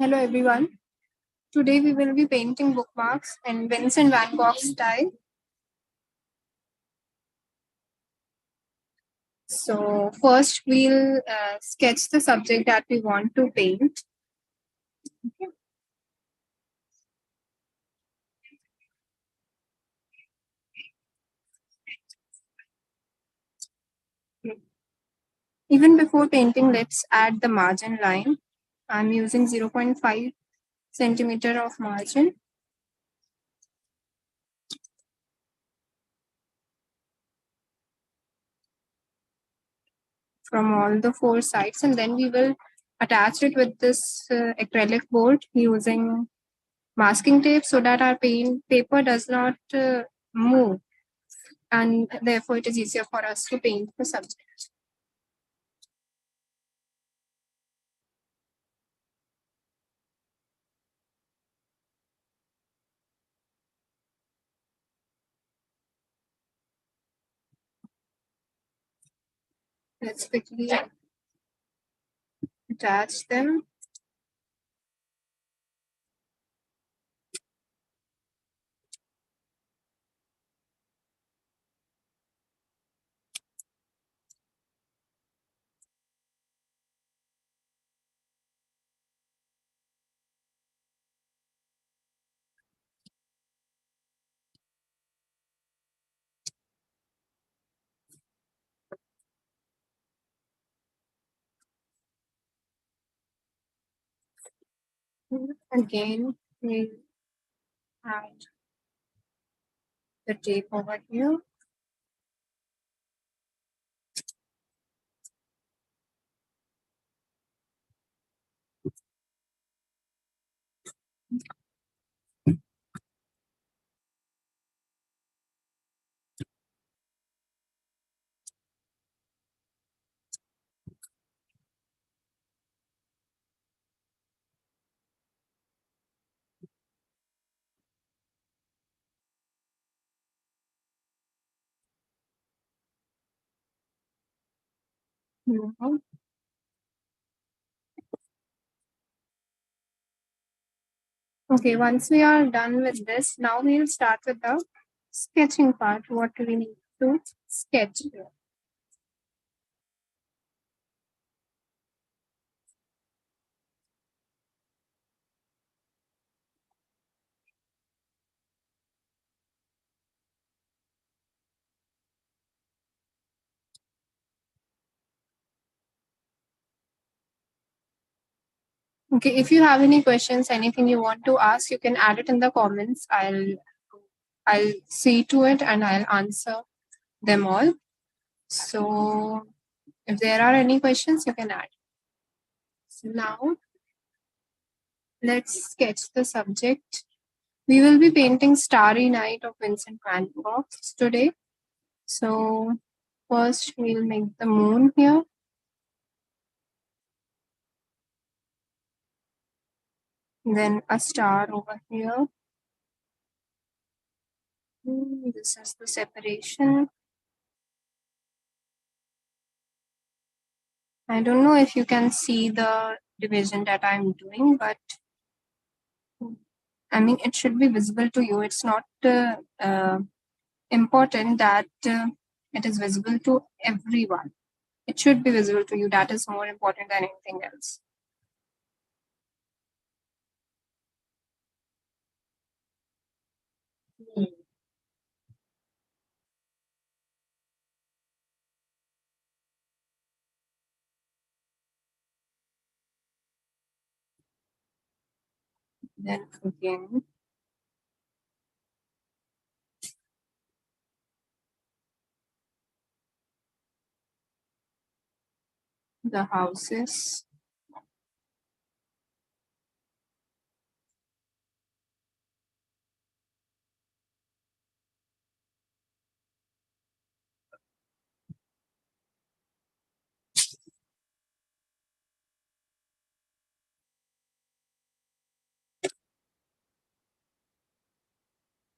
Hello everyone. Today we will be painting bookmarks in Vincent van Gogh style. So first we'll sketch the subject that we want to paint. Even before painting, let's add the margin line. I'm using 0.5 centimeter of margin. From all the four sides, and then we will attach it with this acrylic board using masking tape so that our paper does not move, and therefore it is easier for us to paint the subject. Let's quickly attach them. Again, we add the tape over here. Now, okay, once we are done with this, now we'll start with the sketching part. What do we need to sketch here? Okay, if you have any questions, anything you want to ask, you can add it in the comments. I'll see to it and I'll answer them all. So if there are any questions, you can add. So now let's sketch the subject. We will be painting Starry Night of Vincent van Gogh today. So first we'll make the moon here. Then a star over here. This is the separation. I don't know if you can see the division that I'm doing, but I mean, it should be visible to you. It's not important that it is visible to everyone. It should be visible to you. That is more important than anything else. Then again, the houses.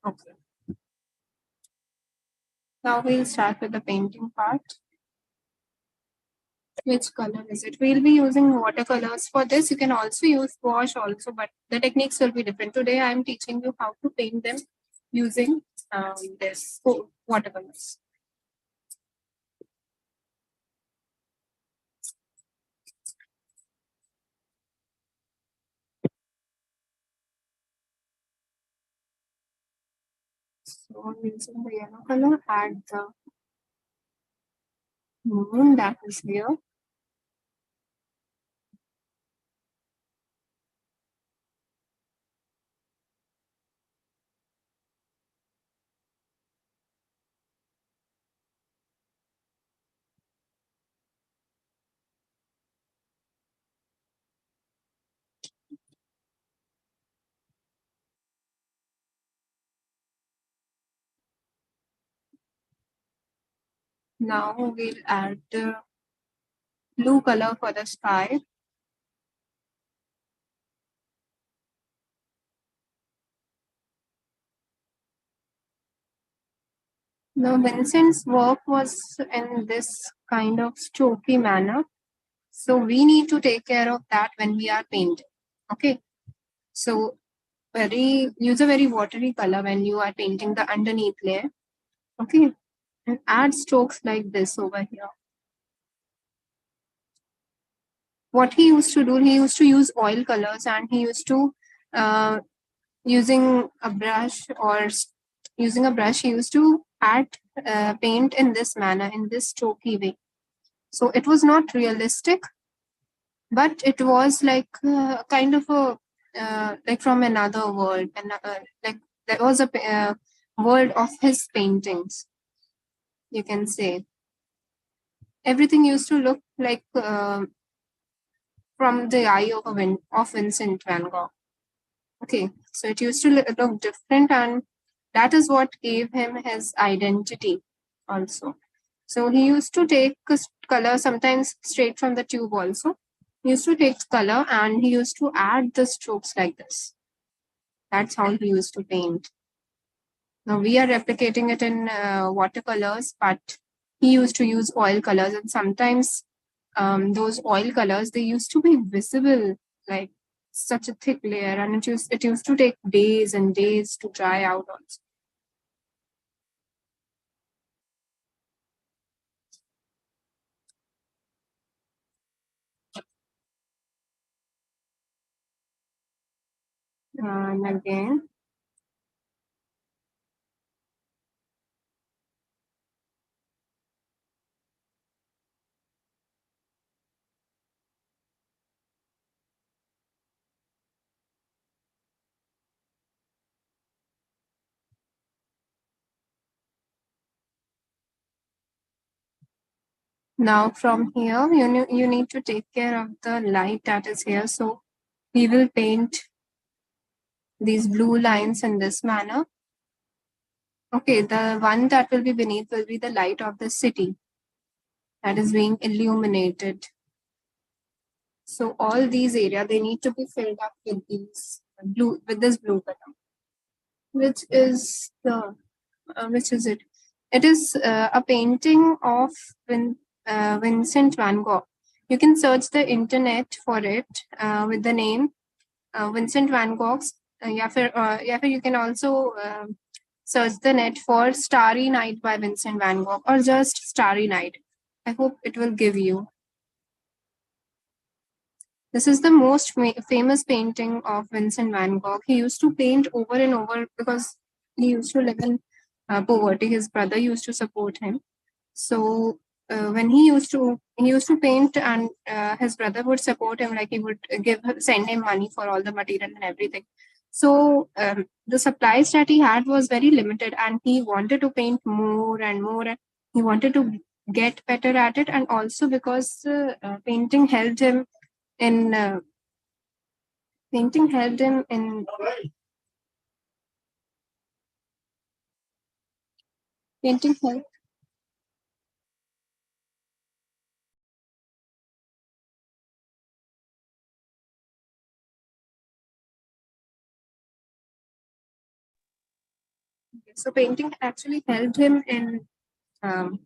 Okay. Now we'll start with the painting part. Which color is it? We'll be using watercolors for this. You can also use wash also, but the techniques will be different. Today I'm teaching you how to paint them using this watercolors. So using the yellow color, add the moon that is here. Now we'll add the blue color for the sky. Now Vincent's work was in this kind of strokey manner. So we need to take care of that when we are painting. Okay. So use a very watery color when you are painting the underneath layer. Okay. And add strokes like this over here. What he used to do, he used to use oil colors, and he used to using a brush he used to add paint in this manner, in this strokey way. So it was not realistic, but it was like kind of a like from another world, and like there was a world of his paintings. You can say everything used to look like from the eye of of Vincent van Gogh. Okay, so it used to look different, and that is what gave him his identity also. So he used to take color sometimes straight from the tube also. He used to take color and he used to add the strokes like this. That's how he used to paint. Now we are replicating it in watercolors, but he used to use oil colors, and sometimes those oil colors, they used to be visible like such a thick layer, and it used to take days and days to dry out also. And again, now from here, you need to take care of the light that is here. So we will paint these blue lines in this manner. Okay, the one that will be beneath will be the light of the city that is being illuminated. So all these areas, they need to be filled up with this blue color, which is which is it? It is a painting of Vincent van Gogh. You can search the internet for it with the name Vincent van Gogh's. या फिर you can also search the net for Starry Night by Vincent van Gogh, or just Starry Night. I hope it will give you. This is the most famous painting of Vincent van Gogh. He used to paint over and over because he used to live in poverty. His brother used to support him. So when he used to paint, and his brother would support him, like he would send him money for all the material and everything. So the supplies that he had was very limited, and he wanted to paint more and more. And he wanted to get better at it, and also because painting helped him in painting helped him in painting helped. So painting actually helped him in um,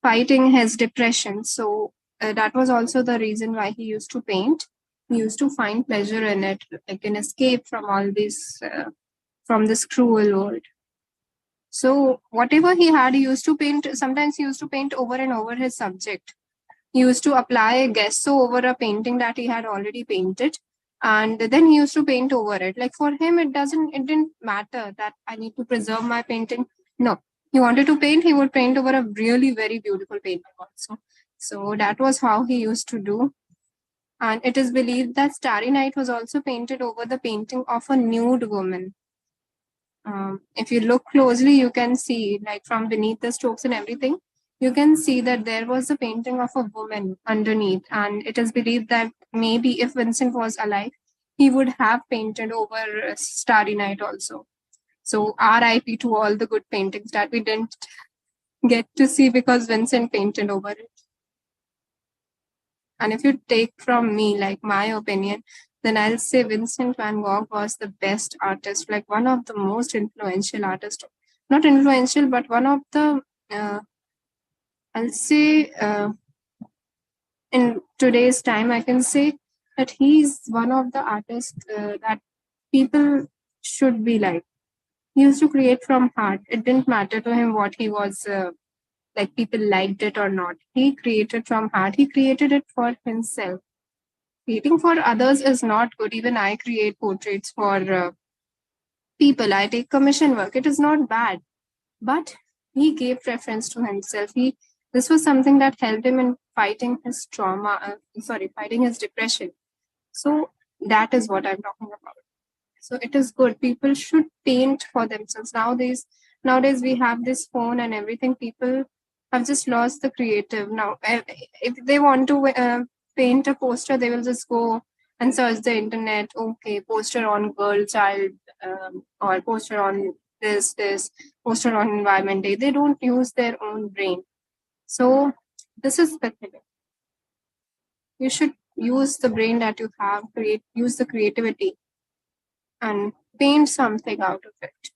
fighting his depression. So that was also the reason why he used to paint. He used to find pleasure in it, like an escape from all this, from this cruel world. So whatever he had, he used to paint. Sometimes he used to paint over and over his subject. He used to apply a gesso over a painting that he had already painted, and then he used to paint over it. Like for him, it didn't matter that I need to preserve my painting. No, he wanted to paint. He would paint over a really very beautiful painting also. So that was how he used to do. And it is believed that Starry Night was also painted over the painting of a nude woman. If you look closely, you can see, like from beneath the strokes and everything, you can see that there was a painting of a woman underneath. And it is believed that maybe if Vincent was alive, he would have painted over Starry Night also. So, RIP to all the good paintings that we didn't get to see because Vincent painted over it. And if you take from me, like my opinion, then I'll say Vincent van Gogh was the best artist, like one of the most influential artists. Not influential, but one of the, I'll say, in today's time, I can say that he's one of the artists that people should be like. He used to create from heart. It didn't matter to him what he was, like people liked it or not. He created from heart. He created it for himself. Creating for others is not good. Even I create portraits for people. I take commission work. It is not bad. But he gave preference to himself. This was something that helped him in fighting his trauma, fighting his depression. So that is what I'm talking about. So it is good. People should paint for themselves. Nowadays we have this phone and everything. People have just lost the creative. Now, if they want to paint a poster, they will just go and search the internet. Okay, poster on girl child, or poster on this, poster on environment day. They don't use their own brain. So this is pathetic. You should use the brain that you have, use the creativity and paint something out of it.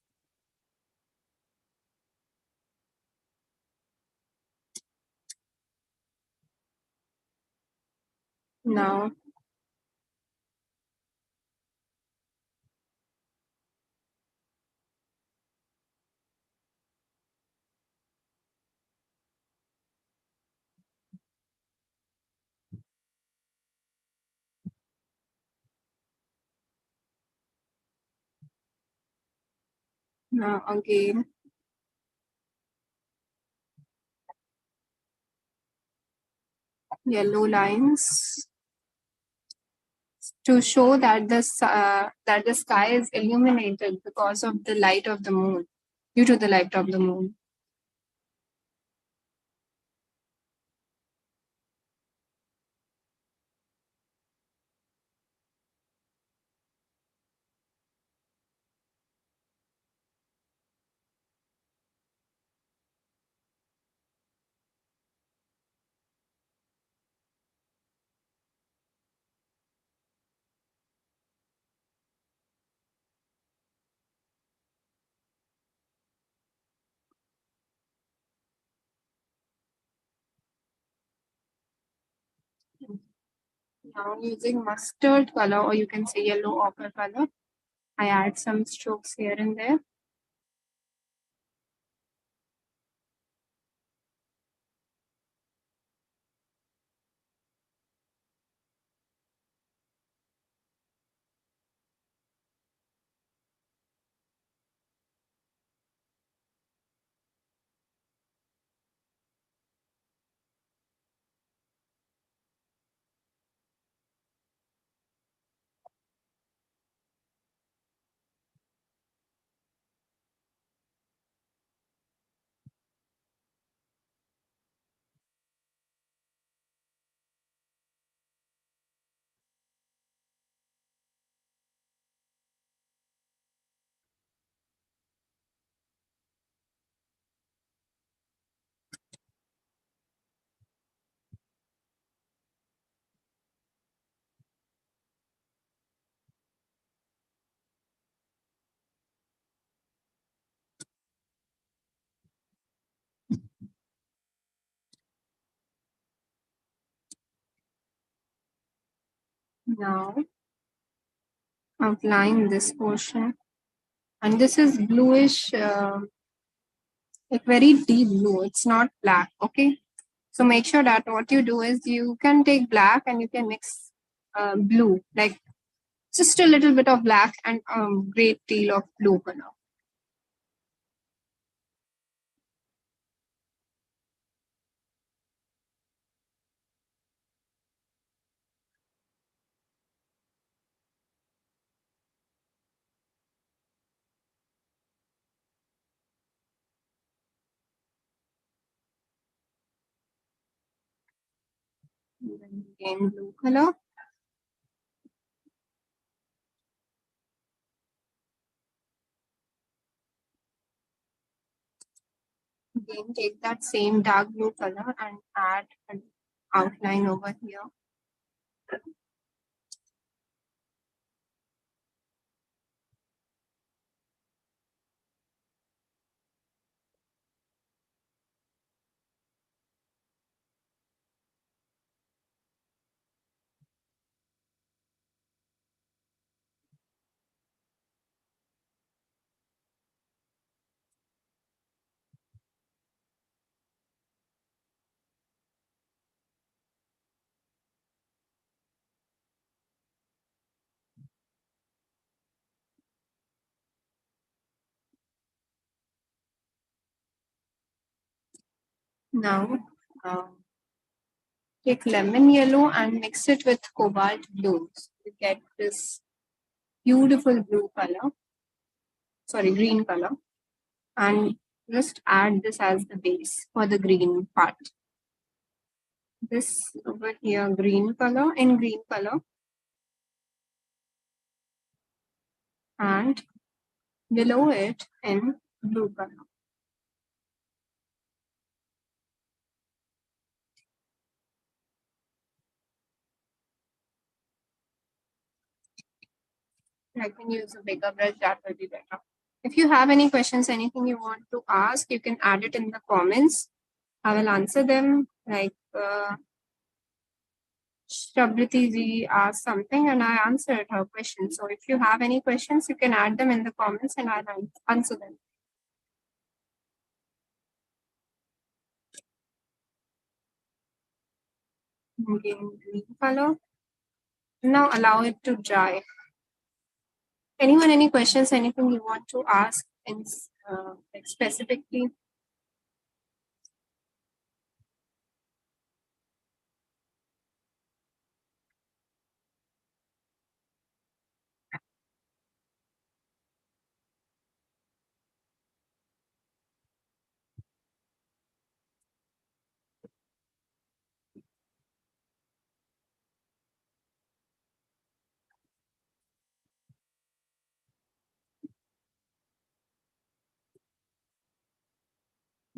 Now, now again, yellow lines to show that the sky is illuminated because of the light of the moon, due to the light of the moon. Now using mustard color, or you can say yellow ochre color, I add some strokes here and there. Now outline this portion, and this is bluish, like very deep blue. It's not black. Okay, so make sure that what you do is you can take black and you can mix blue, like just a little bit of black and great deal of blue color. And then again blue color. Again take that same dark blue color and add an outline over here. Now take lemon yellow and mix it with cobalt blue. So you get this beautiful blue color, sorry, green color, and just add this as the base for the green part. This over here, green color, in green color, and below it in blue color. I can use a bigger brush, that will be better. If you have any questions, anything you want to ask, you can add it in the comments. I will answer them. Like Shabriti ji asked something and I answered her question. So if you have any questions, you can add them in the comments and I'll answer them. Again, green color. Now allow it to dry. Anyone, any questions, anything you want to ask in, like specifically?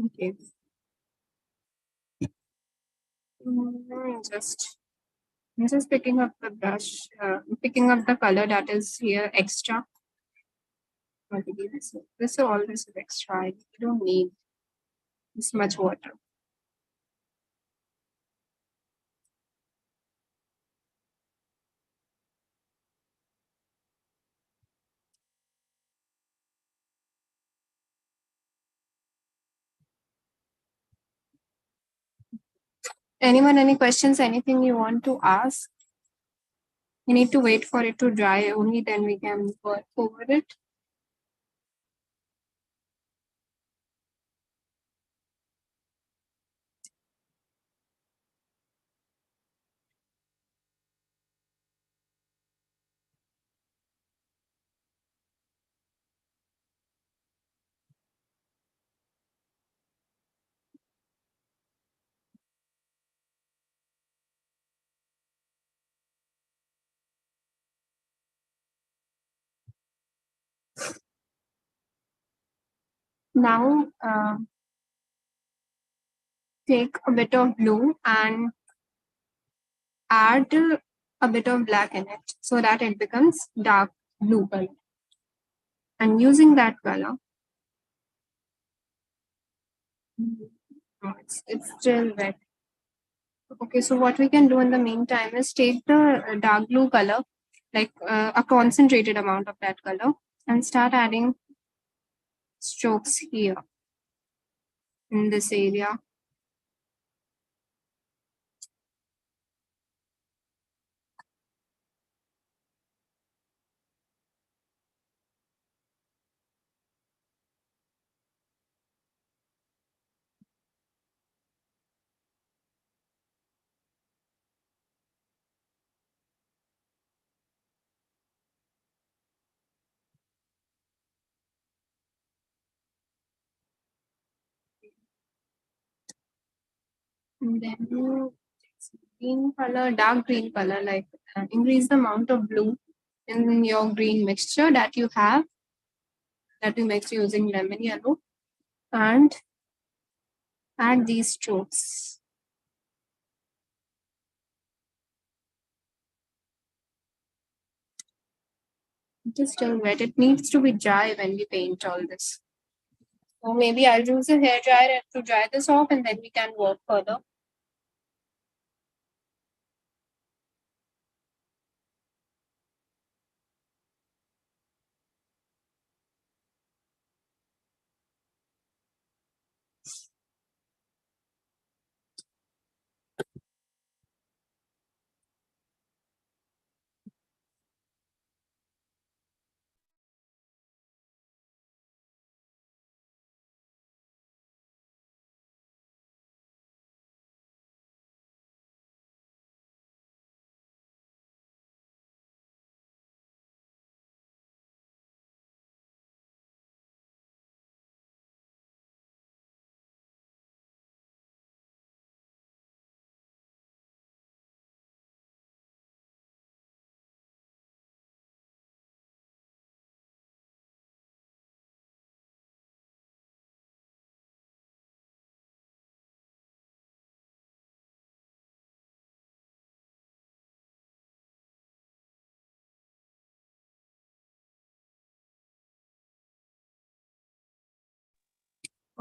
Okay. Just I'm just picking up the brush, picking up the color that is here extra. Okay, this all this is extra. You don't need this much water. Anyone, any questions, anything you want to ask? You need to wait for it to dry, only then we can work over it. Now take a bit of blue and add a bit of black in it so that it becomes dark blue color. And using that color, it's still wet. Okay, so what we can do in the meantime is take the dark blue color, like a concentrated amount of that color, and start adding strokes here in this area. And then you green color, dark green color, like increase the amount of blue in your green mixture that you have, that you mix using lemon yellow, and add these strokes. It is still wet. It needs to be dry when we paint all this. So maybe I'll use a hair dryer to dry this off and then we can work further.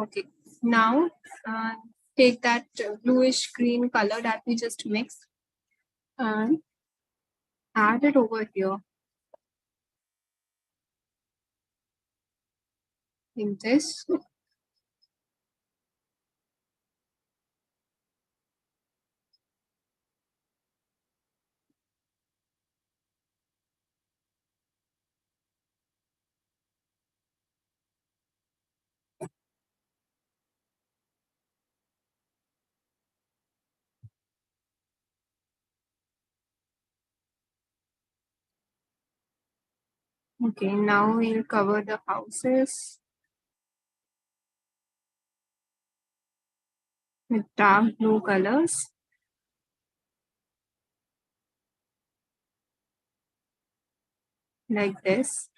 Okay, now uh, take that bluish green color that we just mixed and add it over here in this. Okay, now we'll cover the houses with dark blue colors like this.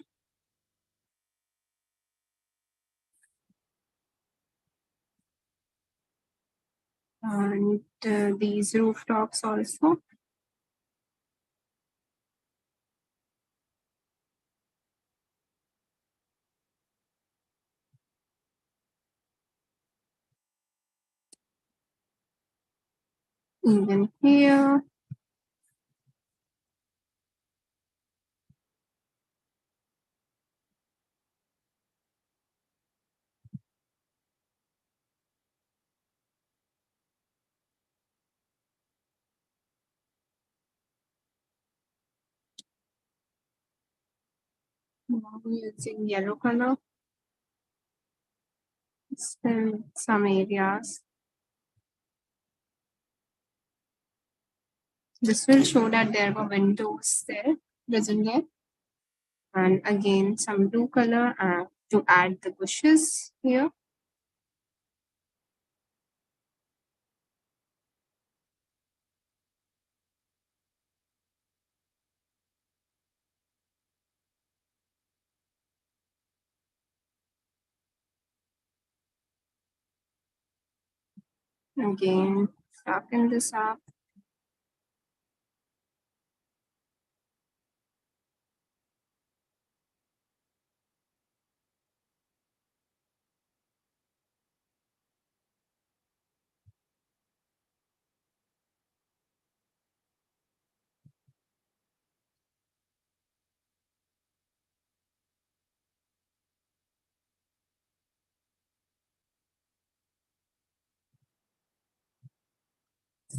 And these rooftops also. Even here. Now using yellow color. Still some areas. This will show that there were windows there, present there. And again, some blue color to add the bushes here. Again, darken this up.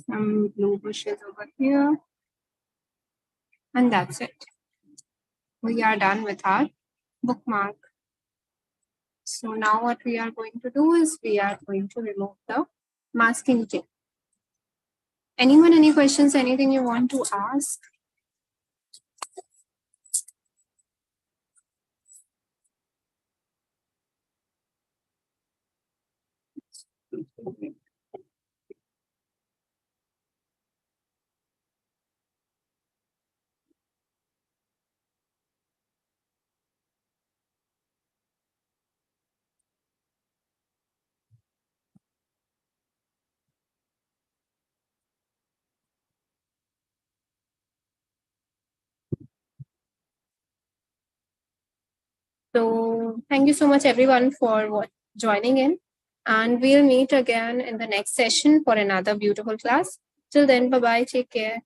some blue bushes over here. And that's it. We are done with our bookmark. So now what we are going to do is we are going to remove the masking tape. Anyone, any questions, anything you want to ask? So thank you so much everyone for joining in, and we'll meet again in the next session for another beautiful class. Till then, bye bye, take care.